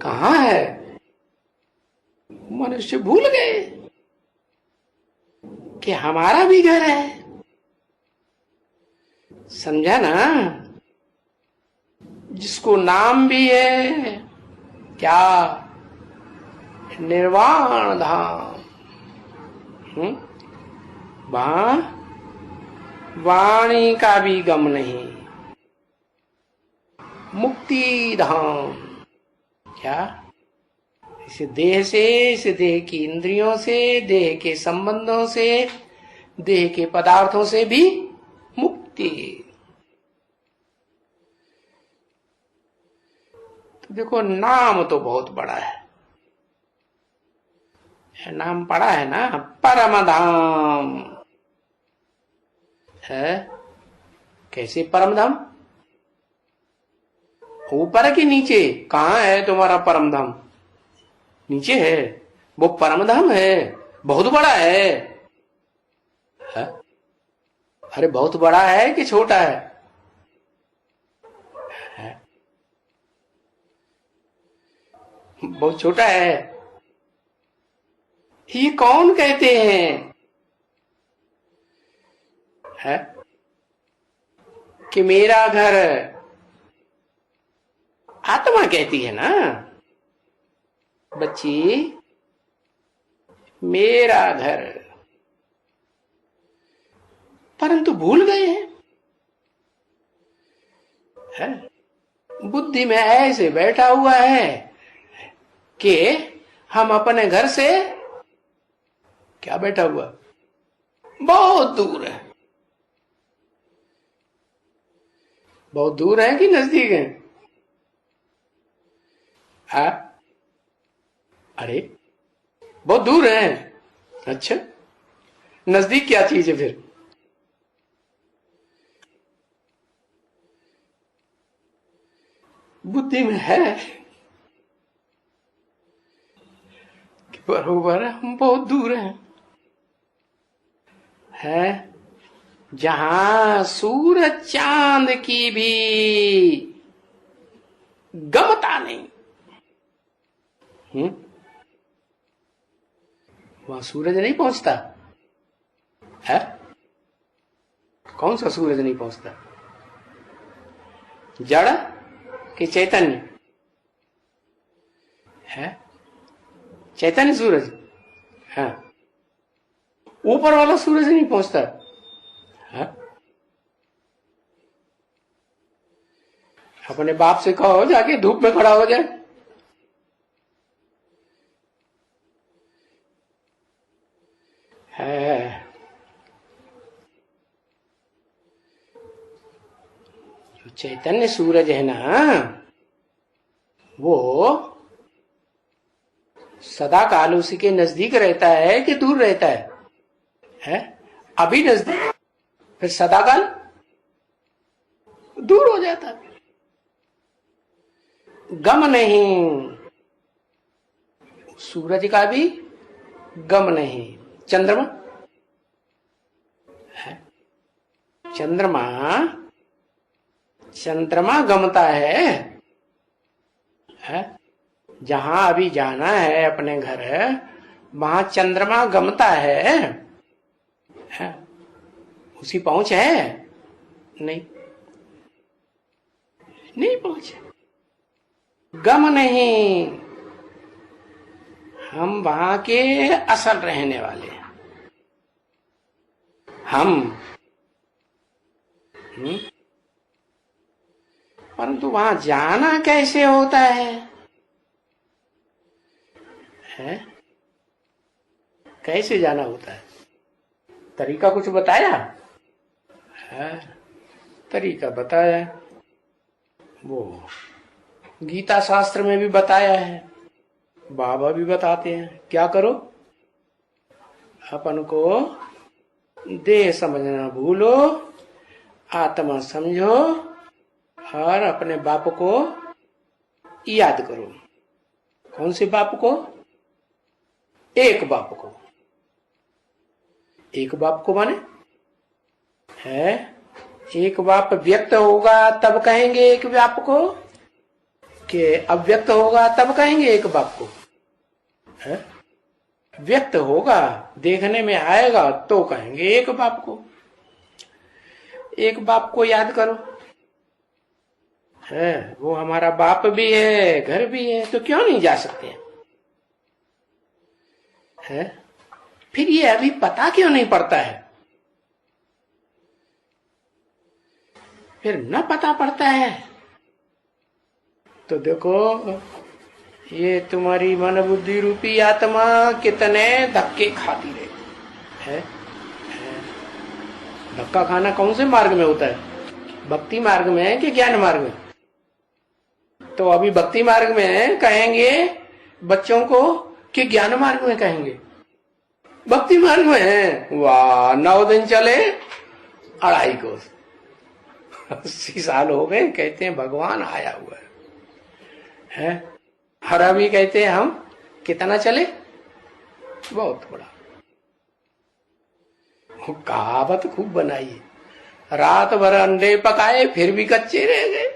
कहां है? मनुष्य भूल गए कि हमारा भी घर है। समझा ना? जिसको नाम भी है, क्या? निर्वाण धाम। वहां वाणी का भी गम नहीं, मुक्ति धाम। क्या? इस देह से, इस देह की इंद्रियों से, देह के संबंधों से, देह के पदार्थों से भी मुक्ति। तो देखो, नाम तो बहुत बड़ा है। नाम पड़ा है ना, परम धाम है। कैसे परम धाम? ऊपर कि नीचे? कहाँ है तुम्हारा परम धाम? नीचे है। वो परम धाम है, बहुत बड़ा है। अरे बहुत बड़ा है कि छोटा है? बहुत छोटा है। ये कौन कहते हैं कि मेरा घर? आत्मा कहती है ना बच्ची, मेरा घर। परंतु भूल गए हैं। बुद्धि में ऐसे बैठा हुआ है कि हम अपने घर से, क्या बैठा हुआ, बहुत दूर है। बहुत दूर है कि नजदीक है? अरे बहुत दूर है। अच्छा, नजदीक क्या चीज है फिर? बुद्धि में है कि बरोबर हम बहुत दूर हैं। है जहां सूरज चांद की भी गमता नहीं। वहां सूरज नहीं पहुंचता है। कौन सा सूरज नहीं पहुंचता? जड़ कि चैतन्य है? चैतन्य सूरज है। ऊपर वाला सूरज नहीं पहुंचता है? अपने बाप से कहो जाके धूप में खड़ा हो जाए। है जो चैतन्य सूरज है ना, वो सदा काल उसी के नजदीक रहता है कि दूर रहता है? अभी नजदीक, फिर सदा काल दूर हो जाता है। गम नहीं, सूरज का भी गम नहीं। चंद्रमा है। चंद्रमा गमता है? जहां अभी जाना है अपने घर, वहां चंद्रमा गमता है? उसी पहुंच है? नहीं, नहीं पहुंचे। गम नहीं, हम वहां के असल रहने वाले हैं। हम परंतु वहां जाना कैसे होता है? कैसे जाना होता है? तरीका कुछ बताया है? तरीका बताया, वो गीता शास्त्र में भी बताया है, बाबा भी बताते हैं। क्या करो? अपन को देह समझना भूलो, आत्मा समझो और अपने बाप को याद करो। कौन से बाप को? एक बाप को। एक बाप को माने है, एक बाप व्यक्त होगा तब कहेंगे एक बाप को, कि अव्यक्त होगा तब कहेंगे एक बाप को? है? व्यक्त होगा, देखने में आएगा तो कहेंगे एक बाप को। एक बाप को याद करो। है, वो हमारा बाप भी है, घर भी है, तो क्यों नहीं जा सकते है? फिर ये अभी पता क्यों नहीं पड़ता है? फिर न पता पड़ता है तो देखो, ये तुम्हारी मन बुद्धि रूपी आत्मा कितने धक्के खाती रहे है। धक्का खाना कौन से मार्ग में होता है? भक्ति मार्ग में है कि ज्ञान मार्ग में? तो अभी भक्ति मार्ग में कहेंगे बच्चों को कि ज्ञान मार्ग में कहेंगे? भक्ति मार्ग में है। वाह, 9 दिन चले 2.5 कोस, 80 साल हो गए, कहते हैं भगवान आया हुआ है। हर अभी कहते हैं हम कितना चले? बहुत बड़ा। कहावत खूब बनाई है, रात भर अंडे पकाए फिर भी कच्चे रह गए।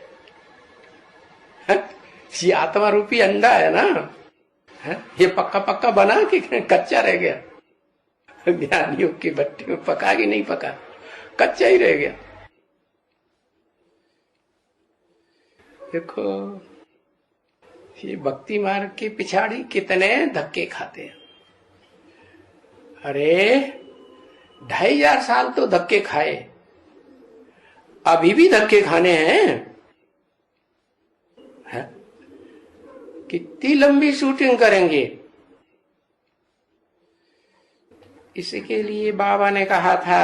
ये आत्मा रूपी अंडा है ना, ये पक्का पक्का बना कि कच्चा रह गया? ज्ञानियों की भट्टी में पका कि नहीं पका, कच्चा ही रह गया। देखो, ये भक्ति मार्ग की पिछाड़ी कितने धक्के खाते हैं। अरे 2500 साल तो धक्के खाए, अभी भी धक्के खाने हैं। कितनी लंबी शूटिंग करेंगे? इसके लिए बाबा ने कहा था,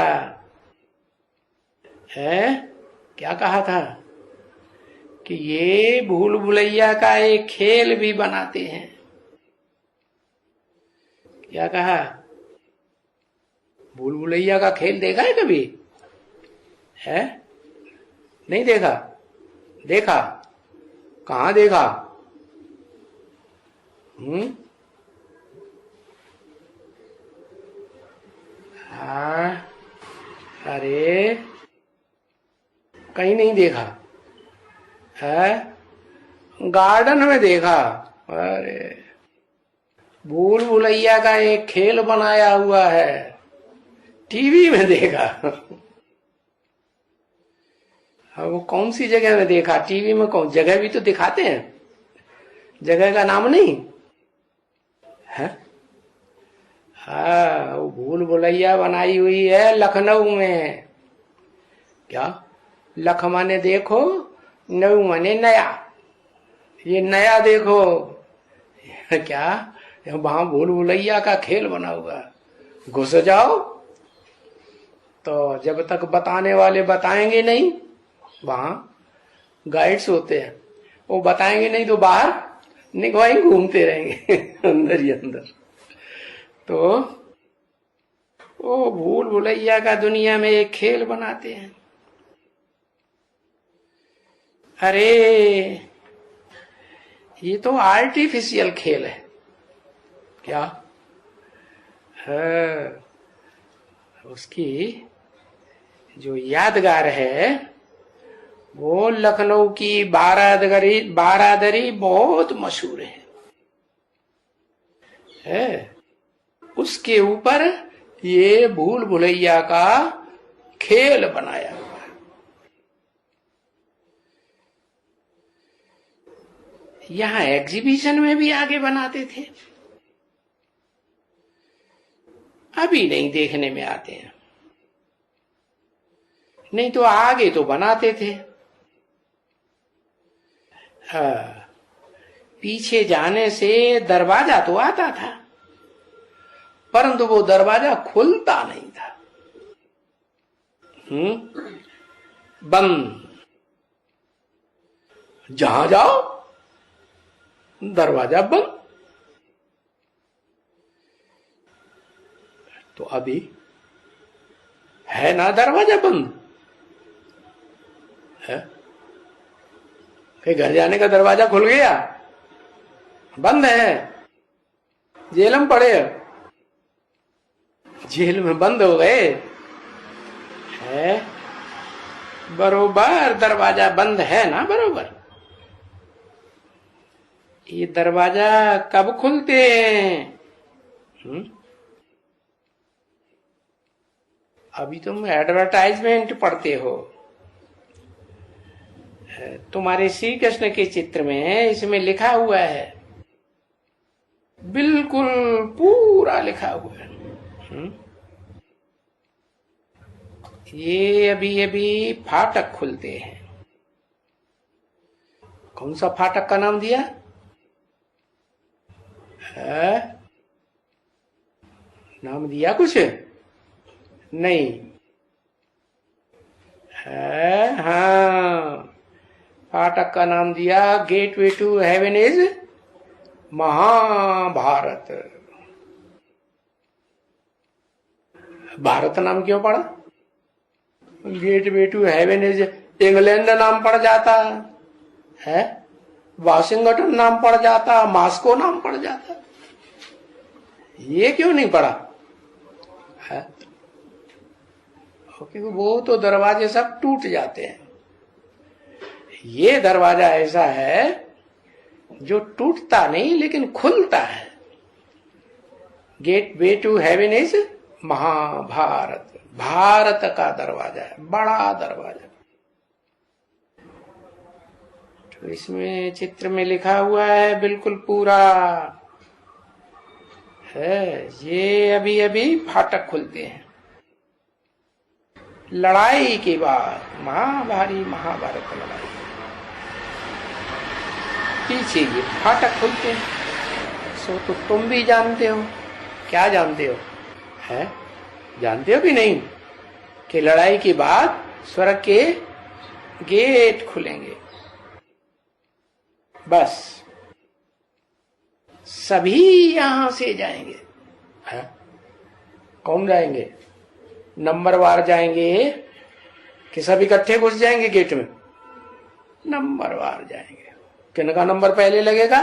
क्या कहा था कि ये भूल भुलैया का एक खेल भी बनाते हैं। क्या कहा? भूल भुलैया का खेल देखा है कभी? है? नहीं देखा? देखा? कहां देखा? हाँ, अरे कहीं नहीं देखा है, गार्डन में देखा। अरे भूल भुलैया का एक खेल बनाया हुआ है, टीवी में देखा। वो कौन सी जगह में देखा? टीवी में कौन जगह भी तो दिखाते हैं, जगह का नाम नहीं है। हाँ, वो भूल भुलैया बनाई हुई है लखनऊ में। क्या? लख माने देखो, नऊ माने नया, ये नया देखो। क्या? वहां भूल भुलैया का खेल बना हुआ, घुस जाओ तो जब तक बताने वाले बताएंगे नहीं, वहां गाइड्स होते हैं, वो बताएंगे नहीं तो बाहर निगवाई घूमते रहेंगे अंदर ही अंदर। तो वो भूल भुलैया का दुनिया में एक खेल बनाते हैं। अरे ये तो आर्टिफिशियल खेल है। क्या है? उसकी जो यादगार है वो लखनऊ की बारादरी बहुत मशहूर है। उसके ऊपर ये भूल भुलैया का खेल बनाया हुआ है। यहाँ एग्जीबिशन में भी आगे बनाते थे, अभी नहीं देखने में आते हैं, नहीं तो आगे तो बनाते थे। पीछे जाने से दरवाजा तो आता था, परंतु वो दरवाजा खुलता नहीं था, बंद। जहां जाओ दरवाजा बंद। तो अभी है ना दरवाजा बंद है। कहीं घर जाने का दरवाजा खुल गया, बंद है, जेल में पड़े, जेल में बंद हो गए है। बरोबर दरवाजा बंद है ना, बरोबर। ये दरवाजा कब खुलते हैं? अभी तुम एडवर्टाइजमेंट पढ़ते हो तुम्हारे श्री कृष्ण के चित्र में इसमें लिखा हुआ है, बिल्कुल पूरा लिखा हुआ है। ये अभी अभी फाटक खुलते हैं। कौन सा फाटक का नाम दिया है? नाम दिया कुछ नहीं है? हाँ, फाटक का नाम दिया gateway to heaven is Mahabharat. Bharat नाम क्यों पड़ा? Gateway to heaven is England नाम पड़ जाता है, वाशिंगटन नाम पड़ जाता, मॉस्को नाम पड़ जाता, ये क्यों नहीं पड़ा है? क्योंकि वो तो दरवाजे सब टूट जाते हैं। ये दरवाजा ऐसा है जो टूटता नहीं लेकिन खुलता है। Gateway to heaven is Mahabharat, Bharat का दरवाजा है, बड़ा दरवाजा। तो इसमें चित्र में लिखा हुआ है बिल्कुल पूरा है। ये अभी अभी फाटक खुलते हैं। लड़ाई के बाद, महाभारी महाभारत लड़ाई, पीछे ये फाटक खुलते हैं। सो तो तुम भी जानते हो। क्या जानते हो? है जानते हो कि नहीं कि लड़ाई के बाद स्वर्ग के गेट खुलेंगे। बस सभी यहां से जाएंगे। है? कौन जाएंगे? नंबरवार जाएंगे कि सब इकट्ठे घुस जाएंगे गेट में? नंबरवार जाएंगे। किनका नंबर पहले लगेगा?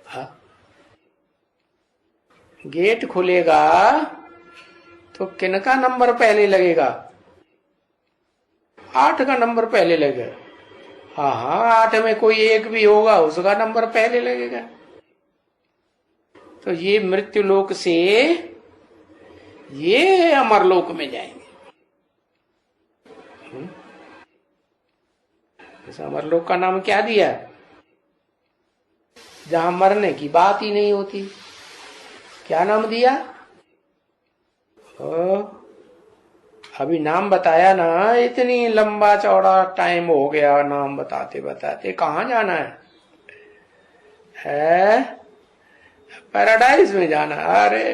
हाँ? गेट खुलेगा तो किनका नंबर पहले लगेगा? 8 का नंबर पहले लगेगा। हाँ हाँ, 8 में कोई एक भी होगा, उसका नंबर पहले लगेगा। तो ये मृत्यु लोक से ये अमरलोक में जाएंगे। इस अमरलोक का नाम क्या दिया? जहां मरने की बात ही नहीं होती। क्या नाम दिया? अभी नाम बताया ना, इतनी लंबा चौड़ा टाइम हो गया नाम बताते बताते। कहाँ जाना है? पैराडाइज में जाना। अरे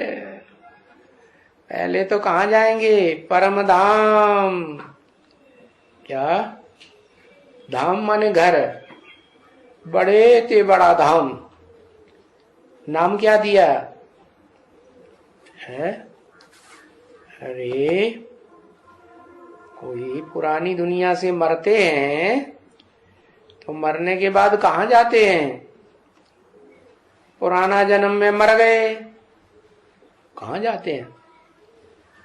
पहले तो कहाँ जाएंगे? परम धाम। क्या धाम माने घर, बड़े ते बड़ा धाम। नाम क्या दिया है? अरे कोई पुरानी दुनिया से मरते हैं तो मरने के बाद कहाँ जाते हैं? पुराना जन्म में मर गए, कहाँ जाते हैं?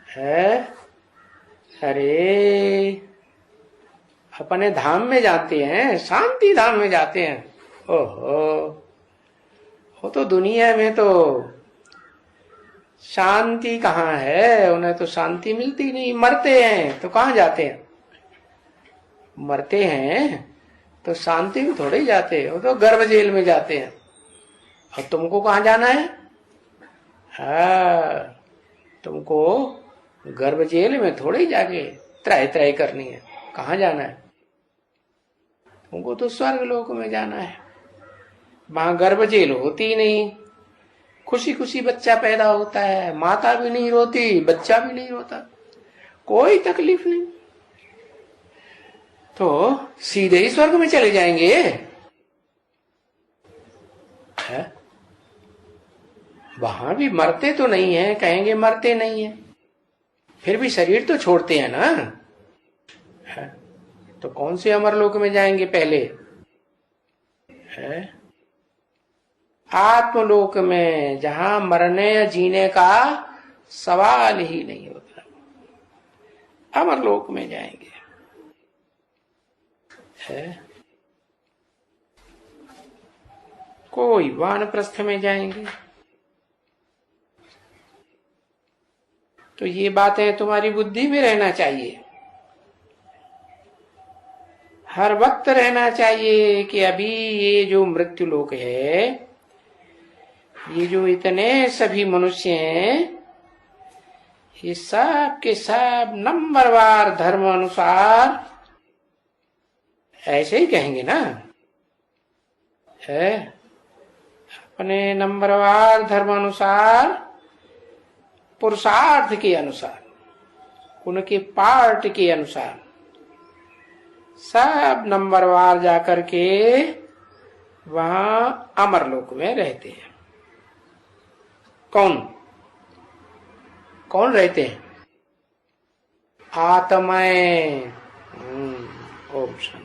है? अरे अपने धाम में जाते हैं, शांति धाम में जाते हैं। ओहो, वो तो दुनिया में तो शांति कहाँ है? उन्हें तो शांति मिलती नहीं। मरते हैं तो कहाँ जाते हैं? मरते हैं तो शांति में थोड़े जाते हैं, वो तो गर्भ जेल में जाते हैं। और तुमको कहाँ जाना है? हाँ, तुमको गर्भ जेल में थोड़े जाके त्राई त्राई करनी है। कहाँ जाना है? तुमको तो स्वर्ग लोक में जाना है। वहां गर्भ जेल होती नहीं, खुशी खुशी बच्चा पैदा होता है, माता भी नहीं रोती, बच्चा भी नहीं रोता, कोई तकलीफ नहीं। तो सीधे ही स्वर्ग में चले जाएंगे। है? वहां भी मरते तो नहीं है, कहेंगे मरते नहीं है, फिर भी शरीर तो छोड़ते हैं ना। है? तो कौन से अमरलोक में जाएंगे पहले? है? आत्मलोक में, जहां मरने या जीने का सवाल ही नहीं होता, अमरलोक में जाएंगे। है? कोई वानप्रस्थ में जाएंगे। तो ये बातें तुम्हारी बुद्धि में रहना चाहिए। हर वक्त रहना चाहिए कि अभी ये जो मृत्यु लोक है, ये जो इतने सभी मनुष्य हैं, ये सब के सब नंबरवार धर्म अनुसार ऐसे ही कहेंगे ना, है अपने नंबरवार धर्म अनुसार, पुरुषार्थ के अनुसार, उनके पार्ट के अनुसार सब नंबरवार जाकर के वहां अमरलोक में रहते हैं। कौन कौन रहते हैं? आत्माएं। ओम शांति।